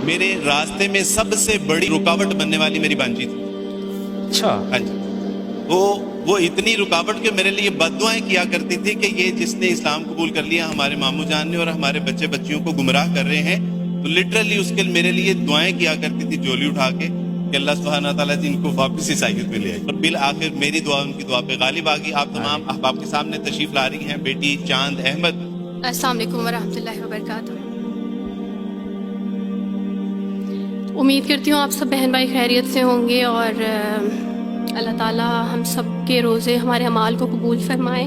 میرے راستے میں سب سے بڑی رکاوٹ بننے والی میری بانجی تھی. اچھا. ہاں جی. وہ اتنی رکاوٹ کہ میرے لیے بد دعائیں کیا کرتی تھی کہ یہ جس نے اسلام قبول کر لیا ہمارے ماموں جان نے اور ہمارے بچے بچیوں کو گمراہ کر رہے ہیں, تو لٹرلی اس کے میرے لیے دعائیں کیا کرتی تھی جولی اٹھا کے کہ اللہ سبحانہ تعالیٰ جی ان کو واپس عیسائیت میں لے آئے. اور بالآخر میری دعا ان کی دعا پہ غالب آ گئی. آپ تمام احباب کے سامنے تشریف لا رہی ہیں بیٹی چاند احمد. السلام علیکم ورحمۃ اللہ وبرکاتہ. امید کرتی ہوں آپ سب بہن بھائی خیریت سے ہوں گے اور اللہ تعالیٰ ہم سب کے روزے ہمارے اعمال کو قبول فرمائے.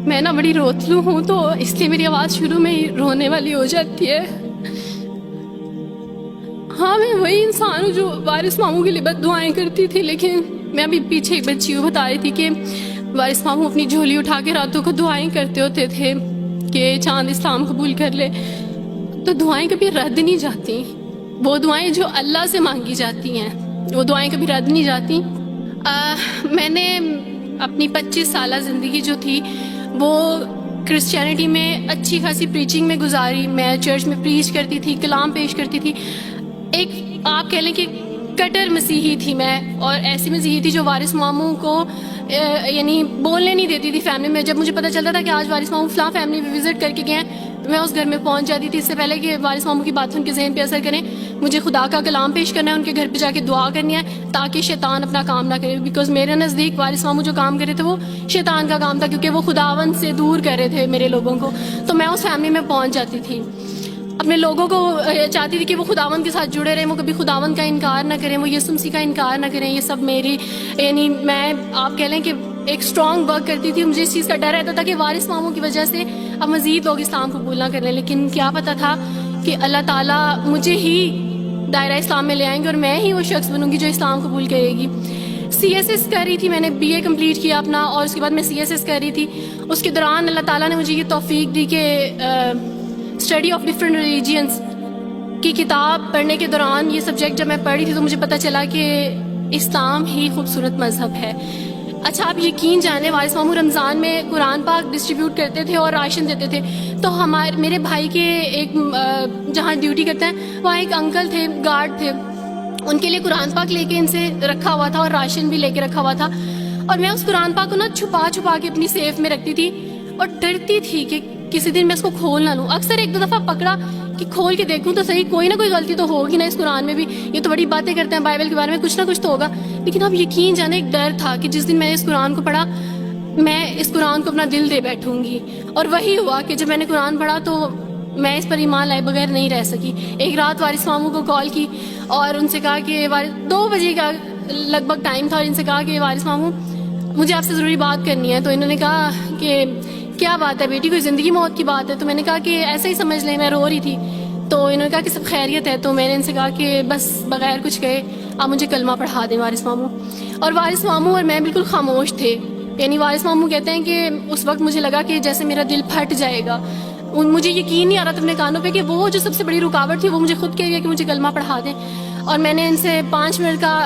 میں نا بڑی روتلو ہوں تو اس لیے میری آواز شروع میں ہی رونے والی ہو جاتی ہے. ہاں میں وہی انسان ہوں جو وارث ماموں کے لیے بد دعائیں کرتی تھی, لیکن میں ابھی پیچھے ایک بچی کو بتا رہی تھی کہ وارث ماموں اپنی جھولی اٹھا کے راتوں کو دعائیں کرتے ہوتے تھے کہ چاند اسلام قبول کر لے. تو دعائیں کبھی رد نہیں جاتی, وہ دعائیں جو اللہ سے مانگی جاتی ہیں وہ دعائیں کبھی رد نہیں جاتی. میں نے اپنی 25 سالہ زندگی جو تھی وہ کرسچینٹی میں اچھی خاصی پریچنگ میں گزاری. میں چرچ میں پریچ کرتی تھی, کلام پیش کرتی تھی. ایک آپ کہہ لیں کہ کٹر مسیحی تھی میں, اور ایسی مسیحی تھی جو وارث ماموں کو یعنی بولنے نہیں دیتی تھی فیملی میں. جب مجھے پتہ چلتا تھا کہ آج وارث ماموں فلاں فیملی میں وزٹ کر کے گئے ہیں تو میں اس گھر میں پہنچ جاتی تھی. اس سے پہلے کہ وارث ماموں کی بات ان کے ذہن پہ اثر کریں, مجھے خدا کا کلام پیش کرنا ہے, ان کے گھر پہ جا کے دعا کرنی ہے تاکہ شیطان اپنا کام نہ کرے. بیکاز میرے نزدیک وارث ماموں جو کام کر رہے تھے وہ شیطان کا کام تھا, کیونکہ وہ خداوند سے دور کر رہے تھے میرے لوگوں کو. تو میں اس فیملی میں پہنچ جاتی تھی, اپنے لوگوں کو چاہتی تھی کہ وہ خداوند کے ساتھ جڑے رہیں, وہ کبھی خداوند کا انکار نہ کریں, وہ یسوع مسیح کا انکار نہ کریں. یہ سب میری یعنی میں آپ کہہ لیں کہ ایک اسٹرانگ ورک کرتی تھی. مجھے اس چیز کا ڈر رہتا تھا کہ وارث ماموں کی وجہ سے اب مزید لوگ اسلام قبول نہ کر لیں, لیکن کیا پتہ تھا کہ اللہ تعالیٰ مجھے ہی دائرہ اسلام میں لے آئیں گے اور میں ہی وہ شخص بنوں گی جو اسلام قبول کرے گی. CSS کر رہی تھی, میں نے BA کمپلیٹ کیا اپنا, اور اس کے بعد میں CSS کر رہی تھی. اس کے دوران اللہ تعالیٰ نے مجھے یہ توفیق دی کہ اسٹڈی آف ڈفرینٹ ریلیجینس کی کتاب پڑھنے کے دوران یہ سبجیکٹ جب میں پڑھ رہی تھی تو مجھے پتہ چلا کہ اسلام ہی خوبصورت مذہب ہے. اچھا آپ یقین جانیں وارث ماموں رمضان میں قرآن پاک ڈسٹریبیوٹ کرتے تھے اور راشن دیتے تھے. تو میرے بھائی کے ایک جہاں ڈیوٹی کرتے ہیں وہاں ایک انکل تھے, گارڈ تھے, ان کے لیے قرآن پاک لے کے ان سے رکھا ہوا تھا اور راشن بھی لے کے رکھا ہوا تھا. اور میں اس قرآن پاک کو نا چھپا کے اپنی سیف میں رکھتی تھی اور ڈرتی تھی کہ کسی دن میں اس کو کھول نہ لوں. اکثر ایک دو دفعہ پکڑا کہ کھول کے دیکھوں تو صحیح, کوئی نہ کوئی غلطی تو ہوگی نا اس قرآن میں بھی, یہ تو بڑی باتیں کرتے ہیں بائبل کے بارے میں, کچھ نہ کچھ تو ہوگا. لیکن اب یقین جانے ایک ڈر تھا کہ جس دن میں نے اس قرآن کو پڑھا میں اس قرآن کو اپنا دل دے بیٹھوں گی. اور وہی ہوا کہ جب میں نے قرآن پڑھا تو میں اس پر ایمان لائے بغیر نہیں رہ سکی. ایک رات وارث ماموں کو کال کی اور ان سے کہا کہ 2 بجے کا لگ بھگ ٹائم تھا, اور ان سے کہا کہ وارث ماموں مجھے آپ سے ضروری بات کرنی ہے. تو انہوں نے کہا کہ کیا بات ہے بیٹی, کوئی زندگی موت کی بات ہے؟ تو میں نے کہا کہ ایسا ہی سمجھ لیں, میں رو رہی تھی. تو انہوں نے کہا کہ سب خیریت ہے. تو میں نے ان سے کہا کہ بس بغیر کچھ کہے آپ مجھے کلمہ پڑھا دیں وارث ماموں. اور وارث ماموں اور میں بالکل خاموش تھے. یعنی وارث ماموں کہتے ہیں کہ اس وقت مجھے لگا کہ جیسے میرا دل پھٹ جائے گا. مجھے یقین نہیں آ رہا تھا اپنے کانوں پہ کہ وہ جو سب سے بڑی رکاوٹ تھی وہ مجھے خود کہہ گیا کہ مجھے کلمہ پڑھا دیں. اور میں نے ان سے 5 منٹ کا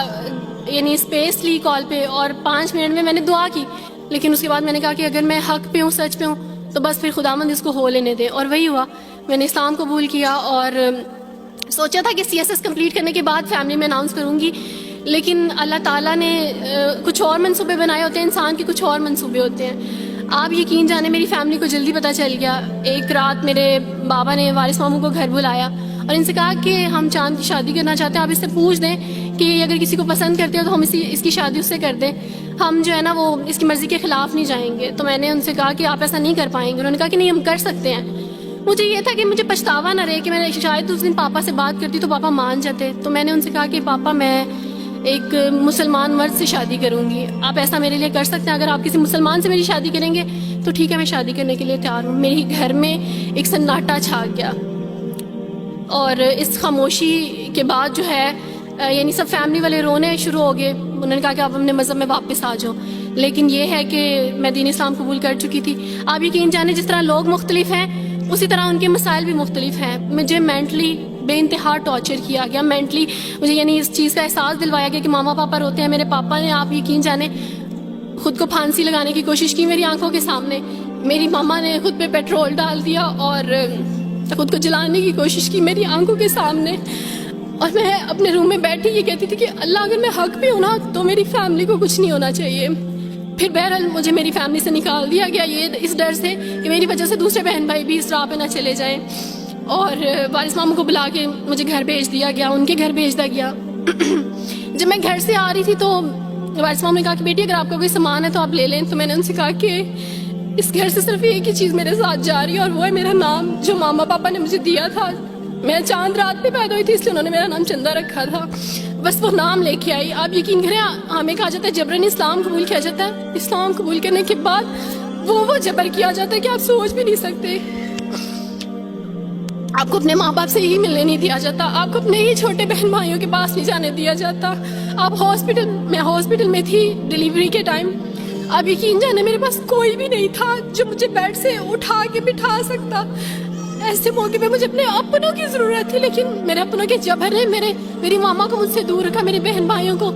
یعنی اسپیس لی کال پہ, اور 5 منٹ میں نے دعا کی. لیکن اس کے بعد میں نے کہا کہ اگر میں حق پہ ہوں, سچ پہ ہوں, تو بس پھر خداوند اس کو ہو لینے دے. اور وہی ہوا, میں نے اسلام قبول کیا اور سوچا تھا کہ CSS کمپلیٹ کرنے کے بعد فیملی میں اناؤنس کروں گی. لیکن اللہ تعالیٰ نے کچھ اور منصوبے بنائے ہوتے ہیں, انسان کے کچھ اور منصوبے ہوتے ہیں. آپ یقین جانے میری فیملی کو جلدی پتہ چل گیا. ایک رات میرے بابا نے وارث ماموں کو گھر بلایا اور ان سے کہا کہ ہم چاند کی شادی کرنا چاہتے ہیں, آپ اس سے پوچھ دیں کہ اگر کسی کو پسند کرتے ہو تو ہم اس کی شادی اس سے کر دیں, ہم جو ہے نا وہ اس کی مرضی کے خلاف نہیں جائیں گے. تو میں نے ان سے کہا کہ آپ ایسا نہیں کر پائیں گے. انہوں نے کہا کہ نہیں ہم کر سکتے ہیں. مجھے یہ تھا کہ مجھے پچھتاوا نہ رہے کہ میں نے شاید اس دن پاپا سے بات کرتی تو پاپا مان جاتے. تو میں نے ان سے کہا کہ پاپا میں ایک مسلمان مرد سے شادی کروں گی, آپ ایسا میرے لیے کر سکتے ہیں؟ اگر آپ کسی مسلمان سے میری شادی کریں گے تو ٹھیک ہے, میں شادی کرنے کے لیے تیار ہوں. میری گھر میں ایک سناٹا چھا گیا, اور اس خاموشی کے بعد جو ہے یعنی سب فیملی والے رونے شروع ہو گئے. انہوں نے کہا کہ آپ اپنے مذہب میں واپس آ جاؤ. لیکن یہ ہے کہ میں دین اسلام قبول کر چکی تھی. آپ یقین جانیں جس طرح لوگ مختلف ہیں اسی طرح ان کے مسائل بھی مختلف ہیں. مجھے مینٹلی بے انتہا ٹارچر کیا گیا. مینٹلی مجھے یعنی اس چیز کا احساس دلوایا گیا کہ ماما پاپا روتے ہیں. میرے پاپا نے آپ یقین جانیں خود کو پھانسی لگانے کی کوشش کی میری آنکھوں کے سامنے. میری ماما نے خود پہ پیٹرول ڈال دیا اور خود کو جلانے کی کوشش کی میری آنکھوں کے سامنے. اور میں اپنے روم میں بیٹھی یہ کہتی تھی کہ اللہ اگر میں حق بھی ہوں نا تو میری فیملی کو کچھ نہیں ہونا چاہیے. پھر بہرحال مجھے میری فیملی سے نکال دیا گیا یہ اس ڈر سے کہ میری وجہ سے دوسرے بہن بھائی بھی اس راہ پہ نہ چلے جائیں. اور وارث ماموں کو بلا کے مجھے گھر بھیج دیا گیا, ان کے گھر بھیج دیا گیا. جب میں گھر سے آ رہی تھی تو وارث ماموں نے کہا کہ بیٹی اگر آپ کا کوئی سامان ہے تو آپ لے لیں. تو میں نے ان سے کہا کہ اس گھر سے صرف ایک ہی چیز میرے ساتھ جا رہی ہے اور وہ ہے میرا نام جو ماما پاپا نے مجھے دیا تھا. میں چاند رات پہ پیدا ہوئی تھی اس لیے انہوں نے میرا نام چندہ رکھا تھا. بس وہ نام لے کے آئی. آپ یقین کریں ہمیں کہا جاتا ہے جبرن اسلام قبول کیا جاتا ہے. اسلام قبول کرنے کے بعد وہ جبر کیا جاتا ہے کہ آپ سوچ بھی نہیں سکتے. آپ کو اپنے ماں باپ سے ہی ملنے نہیں دیا جاتا, آپ کو اپنے ہی چھوٹے بہن بھائیوں کے پاس نہیں جانے دیا جاتا. آپ میں ہاسپٹل میں تھی ڈیلیوری کے ٹائم. آپ یقین جانے میرے پاس کوئی بھی نہیں تھا جو مجھے بیڈ سے اٹھا کے بٹھا سکتا. ایسے موقع پہ مجھے اپنے اپنوں کی ضرورت تھی, لیکن میرے اپنوں کے جبر نے میری ماما کو مجھ سے دور رکھا. میرے بہن بھائیوں کو,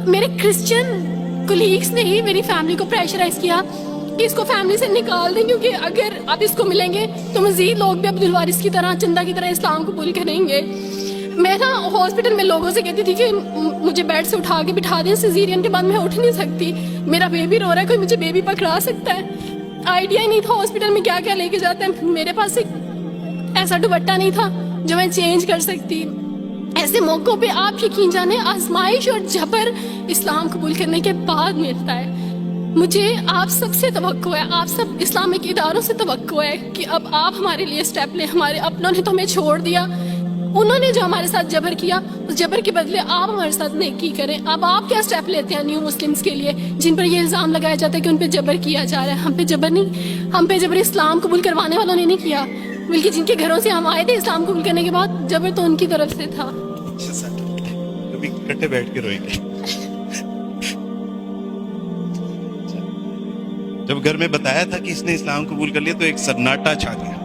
میرے کرسچن کولیگس نے ہی میری فیملی کو پریشرائز کیا کہ اس کو فیملی سے نکال دیں, کیونکہ اگر آپ اس کو ملیں گے تو مزید لوگ بھی عبدالوارث کی طرح چندہ کی طرح اسلام قبول کریں گے. میں نا ہاسپٹل میں لوگوں سے کہتی تھی کہ مجھے بیڈ سے اٹھا کے بٹھا دیں, سیزیرین کے بعد میں اٹھ نہیں سکتی, میرا بیبی رو رہا ہے, کوئی مجھے بیبی پکڑا سکتا ہے. آئیڈیا ہی نہیں تھا ہاسپٹل میں کیا کیا لے کے جاتے ہیں. میرے پاس ایک ایسا دوپٹہ نہیں تھا جو میں چینج کر سکتی. ایسے موقعوں پہ آپ یقین جانے آزمائش اور جبر اسلام قبول کرنے کے بعد ملتا ہے. مجھے آپ سب سے توقع ہے, آپ سب اسلامک اداروں سے توقع ہے کہ اب آپ ہمارے لیے اسٹیپ لیں. ہمارے اپنوں نے تو ہمیں چھوڑ دیا, انہوں نے جو ہمارے ساتھ جبر کیا اس جبر کے بدلے آپ ہمارے ساتھ نیکی کریں. اب آپ کیا اسٹیپ لیتے ہیں نیو مسلمس کے لیے جن پر یہ الزام لگایا جاتا ہے کہ ان پہ جبر کیا جا رہا ہے. ہم پہ جبر نہیں, ہم پہ جبر اسلام قبول کروانے والوں نے نہیں کیا, بلکہ جن کے گھروں سے ہم آئے تھے اسلام قبول کرنے کے بعد جبر تو ان کی طرف سے تھا. کبھی اکٹھے بیٹھ کے روئیں گے. جب گھر میں بتایا تھا کہ اس نے اسلام قبول کر لیا تو ایک سناٹا چھا گیا,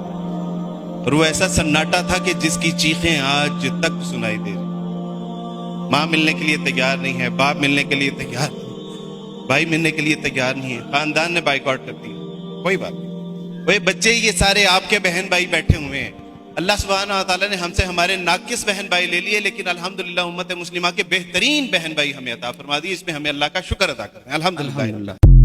اور وہ ایسا سناٹا تھا کہ جس کی چیخیں آج تک سنائی دے رہی. ماں ملنے کے لیے تیار نہیں ہے, باپ ملنے کے لیے تیار نہیں, بھائی ملنے کے لیے تیار نہیں ہے, خاندان نے بائیکاٹ کر دیا. کوئی بات نہیں, وہ بچے یہ سارے آپ کے بہن بھائی بیٹھے ہوئے ہیں. اللہ سبحانہ و تعالیٰ نے ہم سے ہمارے ناقص بہن بھائی لے لیے, لیکن الحمدللہ امت مسلمہ کے بہترین بہن بھائی ہمیں عطا فرما دی. اس میں ہمیں اللہ کا شکر ادا کرتے ہیں. الحمدللہ.